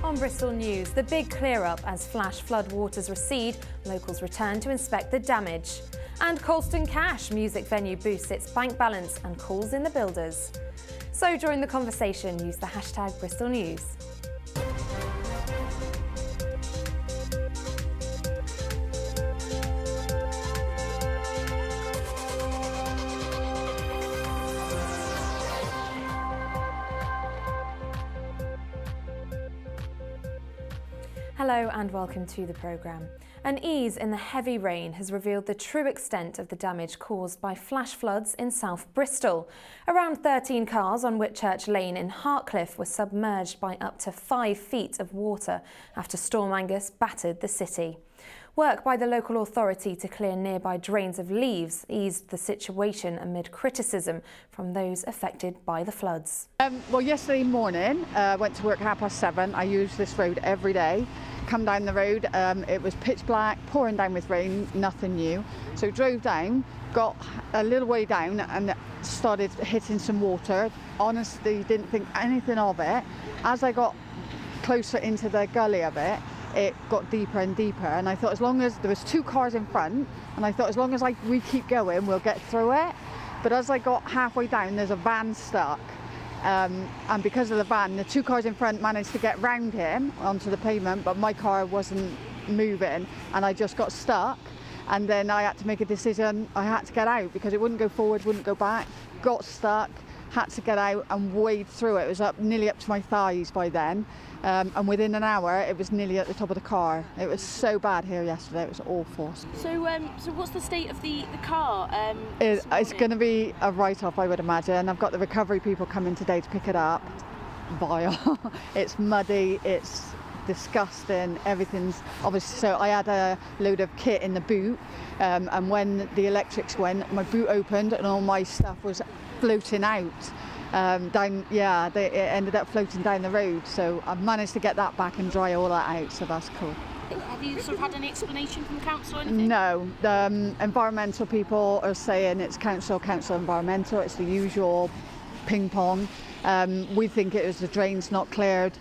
On Bristol News, the big clear-up as flash flood waters recede, locals return to inspect the damage. And Colston Cash music venue boosts its bank balance and calls in the builders. So during the conversation, use the hashtag Bristol News. Hello and welcome to the programme. An ease in the heavy rain has revealed the true extent of the damage caused by flash floods in South Bristol. Around 13 cars on Whitchurch Lane in Hartcliffe were submerged by up to 5 feet of water after Storm Angus battered the city. Work by the local authority to clear nearby drains of leaves eased the situation amid criticism from those affected by the floods. Well, yesterday morning, I went to work 7:30. I use this road every day. Come down the road, it was pitch black, pouring down with rain, nothing new. So drove down, got a little way down and started hitting some water. Honestly, didn't think anything of it. As I got closer into the gully of it, it got deeper and deeper, and I thought as long as there was 2 cars in front, and I thought as long as we keep going, we'll get through it. But as I got halfway down, there's a van stuck. And because of the van, the 2 cars in front managed to get round him onto the pavement, but my car wasn't moving and I just got stuck. And then I had to make a decision. I had to get out because it wouldn't go forward, wouldn't go back. Got stuck, had to get out and wade through it. It was nearly up to my thighs by then. And within an hour, it was nearly at the top of the car. It was so bad here yesterday, it was awful. So what's the state of the car? It's going to be a write-off, I would imagine. I've got the recovery people coming today to pick it up. Vile. It's muddy, it's disgusting, everything's obviously. So I had a load of kit in the boot, and when the electrics went, my boot opened and all my stuff was floating out. It ended up floating down the road, so I've managed to get that back and dry all that out, so that's cool. Have you sort of had any explanation from the council or anything? No, the environmental people are saying it's council, environmental, it's the usual ping pong. We think it was the drains not cleared.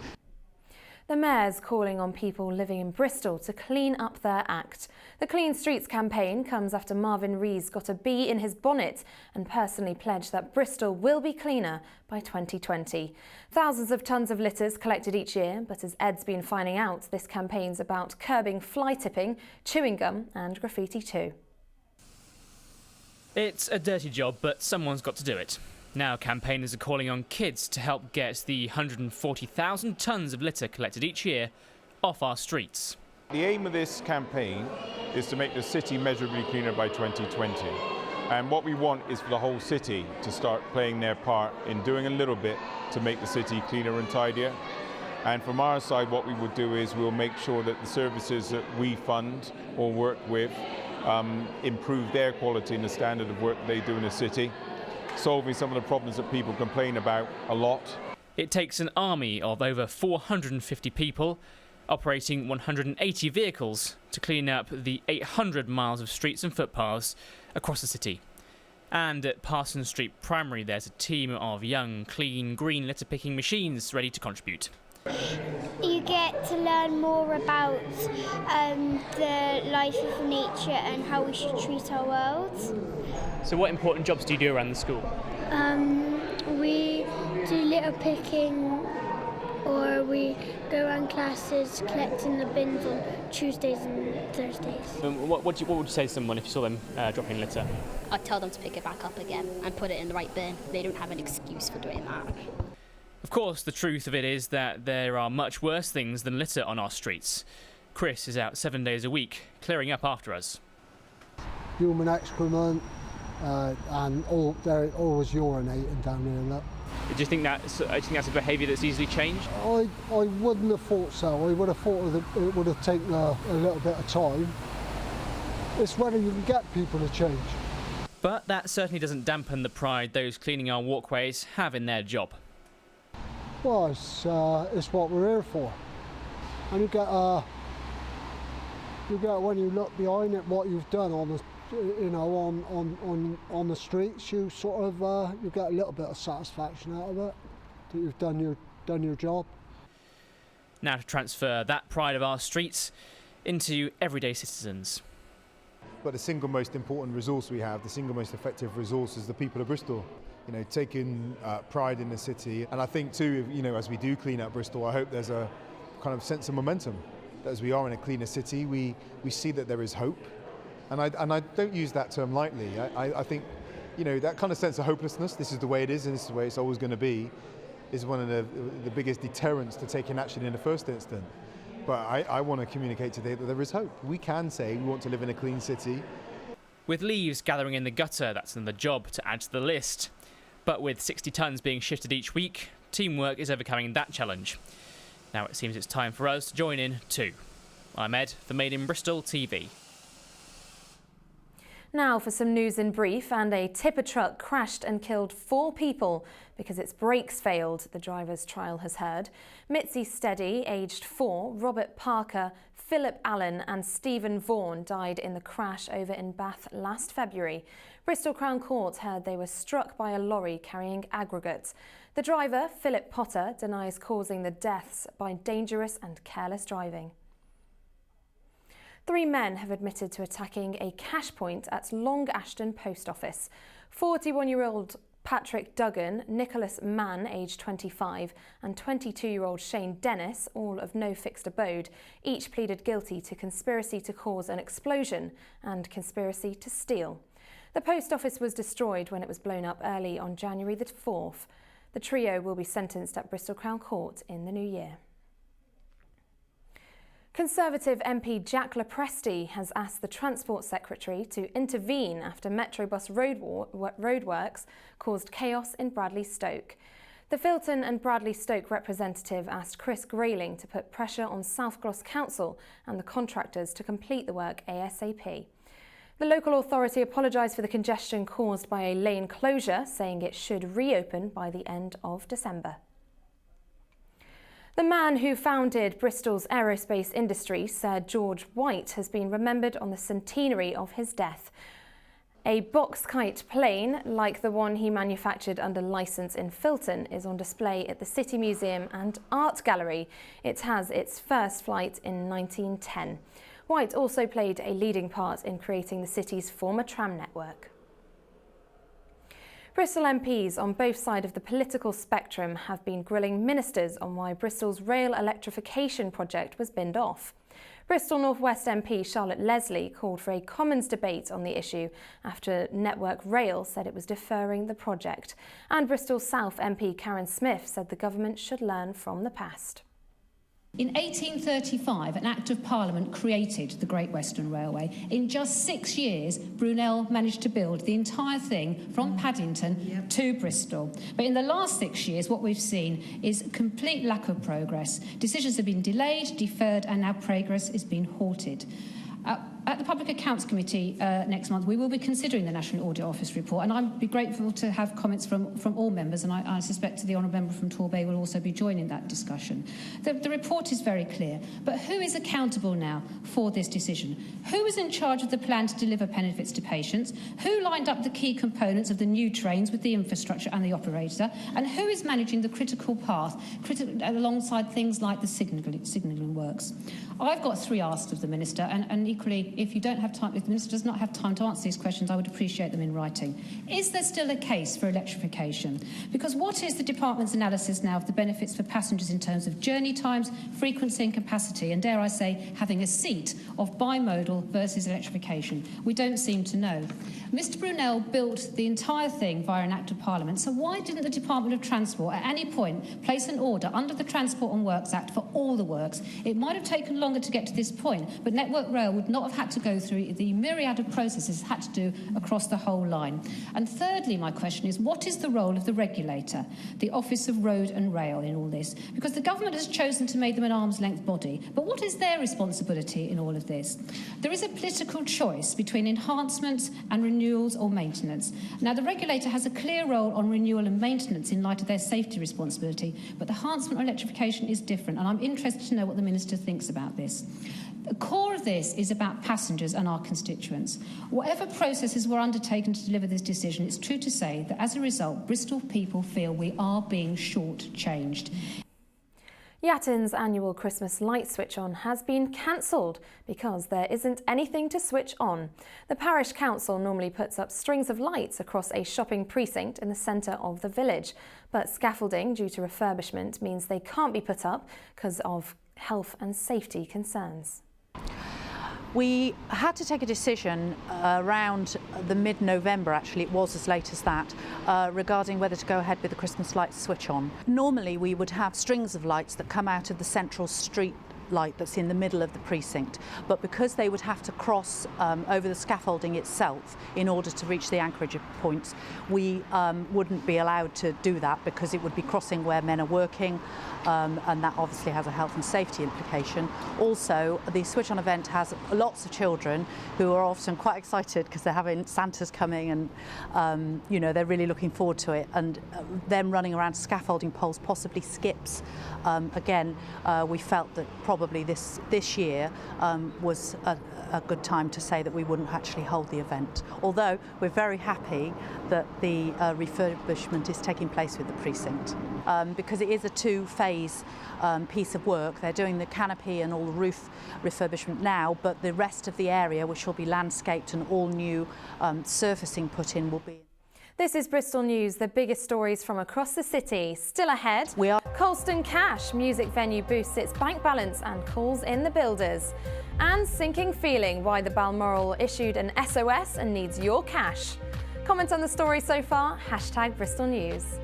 The Mayor's calling on people living in Bristol to clean up their act. The Clean Streets campaign comes after Marvin Rees got a bee in his bonnet and personally pledged that Bristol will be cleaner by 2020. Thousands of tonnes of litters collected each year, but as Ed's been finding out, this campaign's about curbing fly tipping, chewing gum and graffiti too. It's a dirty job, but someone's got to do it. Now campaigners are calling on kids to help get the 140,000 tonnes of litter collected each year off our streets. The aim of this campaign is to make the city measurably cleaner by 2020. And what we want is for the whole city to start playing their part in doing a little bit to make the city cleaner and tidier. And from our side, what we will do is we'll make sure that the services that we fund or work with improve their quality and the standard of work they do in the city, solving some of the problems that people complain about a lot. It takes an army of over 450 people operating 180 vehicles to clean up the 800 miles of streets and footpaths across the city. And at Parsons Street Primary, there's a team of young, clean, green litter picking machines ready to contribute. You get to learn more about the life of nature and how we should treat our world. So what important jobs do you do around the school? We do litter picking, or we go around classes collecting the bins on Tuesdays and Thursdays. What would you say to someone if you saw them dropping litter? I'd tell them to pick it back up again and put it in the right bin. They don't have an excuse for doing that. Of course, the truth of it is that there are much worse things than litter on our streets. Chris is out 7 days a week, clearing up after us. Human excrement, and they're always urinating down here. Look. Do you think that's a behaviour that's easily changed? I wouldn't have thought so. I would have thought it would have taken a little bit of time. It's whether you can get people to change. But that certainly doesn't dampen the pride those cleaning our walkways have in their job. Well, it's what we're here for. And you get when you look behind it, what you've done on the on the streets, you sort of you get a little bit of satisfaction out of it that you've done your job. Now to transfer that pride of our streets into everyday citizens. But the single most important resource we have, the single most effective resource, is the people of Bristol. You know, taking pride in the city. And I think too, you know, as we do clean up Bristol, I hope there's a kind of sense of momentum. That as we are in a cleaner city, we see that there is hope. And I don't use that term lightly. I think, you know, that kind of sense of hopelessness, this is the way it is and this is the way it's always going to be, is one of the biggest deterrents to taking action in the first instance. But I want to communicate today that there is hope. We can say we want to live in a clean city. With leaves gathering in the gutter, that's another job to add to the list. But with 60 tonnes being shifted each week, teamwork is overcoming that challenge. Now it seems it's time for us to join in too. I'm Ed for Made in Bristol TV. Now for some news in brief, and a tipper truck crashed and killed 4 people because its brakes failed, the driver's trial has heard. Mitzi Steady, aged 4, Robert Parker, Philip Allen and Stephen Vaughan died in the crash over in Bath last February. Bristol Crown Court heard they were struck by a lorry carrying aggregates. The driver, Philip Potter, denies causing the deaths by dangerous and careless driving. 3 men have admitted to attacking a cash point at Long Ashton Post Office. 41-year-old Patrick Duggan, Nicholas Mann, aged 25, and 22-year-old Shane Dennis, all of no fixed abode, each pleaded guilty to conspiracy to cause an explosion and conspiracy to steal. The post office was destroyed when it was blown up early on January the 4th. The trio will be sentenced at Bristol Crown Court in the new year. Conservative MP Jack Lopresti has asked the Transport Secretary to intervene after Metrobus roadworks caused chaos in Bradley Stoke. The Filton and Bradley Stoke representative asked Chris Grayling to put pressure on South Gloss Council and the contractors to complete the work ASAP. The local authority apologised for the congestion caused by a lane closure, saying it should reopen by the end of December. The man who founded Bristol's aerospace industry, Sir George White, has been remembered on the centenary of his death. A box kite plane, like the one he manufactured under licence in Filton, is on display at the City Museum and Art Gallery. It has its first flight in 1910. White also played a leading part in creating the city's former tram network. Bristol MPs on both sides of the political spectrum have been grilling ministers on why Bristol's rail electrification project was binned off. Bristol North West MP Charlotte Leslie called for a Commons debate on the issue after Network Rail said it was deferring the project. And Bristol South MP Karen Smith said the government should learn from the past. In 1835, an Act of Parliament created the Great Western Railway. In just 6 years, Brunel managed to build the entire thing from Paddington to Bristol. But in the last 6 years, what we've seen is a complete lack of progress. Decisions have been delayed, deferred, and now progress is being halted. At the Public Accounts Committee next month, we will be considering the National Audit Office report, and I'd be grateful to have comments from all members, and I suspect the Honourable Member from Torbay will also be joining that discussion. The report is very clear, but who is accountable now for this decision? Who is in charge of the plan to deliver benefits to patients? Who lined up the key components of the new trains with the infrastructure and the operator? And who is managing the critical path alongside things like the signalling works? I've got 3 asks of the Minister, and equally, if the Minister does not have time to answer these questions, I would appreciate them in writing. Is there still a case for electrification? Because what is the Department's analysis now of the benefits for passengers in terms of journey times, frequency and capacity, and dare I say, having a seat of bimodal versus electrification? We don't seem to know. Mr Brunel built the entire thing via an Act of Parliament, so why didn't the Department of Transport at any point place an order under the Transport and Works Act for all the works? It might have taken longer to get to this point, but Network Rail would not have had to go through the myriad of processes it had to do across the whole line. And thirdly, my question is, what is the role of the regulator, the Office of Road and Rail, in all this? Because the government has chosen to make them an arm's-length body, but what is their responsibility in all of this? There is a political choice between enhancement and renewals or maintenance. Now, the regulator has a clear role on renewal and maintenance in light of their safety responsibility, but the enhancement or electrification is different, and I'm interested to know what the Minister thinks about this. The core of this is about passengers and our constituents. Whatever processes were undertaken to deliver this decision, it's true to say that as a result, Bristol people feel we are being short-changed. Yatton's annual Christmas light switch on has been cancelled because there isn't anything to switch on. The parish council normally puts up strings of lights across a shopping precinct in the centre of the village, but scaffolding due to refurbishment means they can't be put up because of health and safety concerns. We had to take a decision around the mid-November, actually it was as late as that, regarding whether to go ahead with the Christmas lights switch on. Normally we would have strings of lights that come out of the central street light that's in the middle of the precinct, but because they would have to cross over the scaffolding itself in order to reach the anchorage points, we wouldn't be allowed to do that because it would be crossing where men are working, and that obviously has a health and safety implication. Also, the switch on event has lots of children who are often quite excited because they're having Santa's coming and you know, they're really looking forward to it, and them running around scaffolding poles possibly skips. Again, we felt that probably this year was a good time to say that we wouldn't actually hold the event. Although we're very happy that the refurbishment is taking place with the precinct, because it is a two-phase piece of work. They're doing the canopy and all the roof refurbishment now, but the rest of the area, which will be landscaped and all new surfacing put in, will be. This is Bristol News, the biggest stories from across the city. Still ahead, Colston Cash music venue boosts its bank balance and calls in the builders. And sinking feeling why the Balmoral issued an SOS and needs your cash. Comment on the story so far, #Bristol News.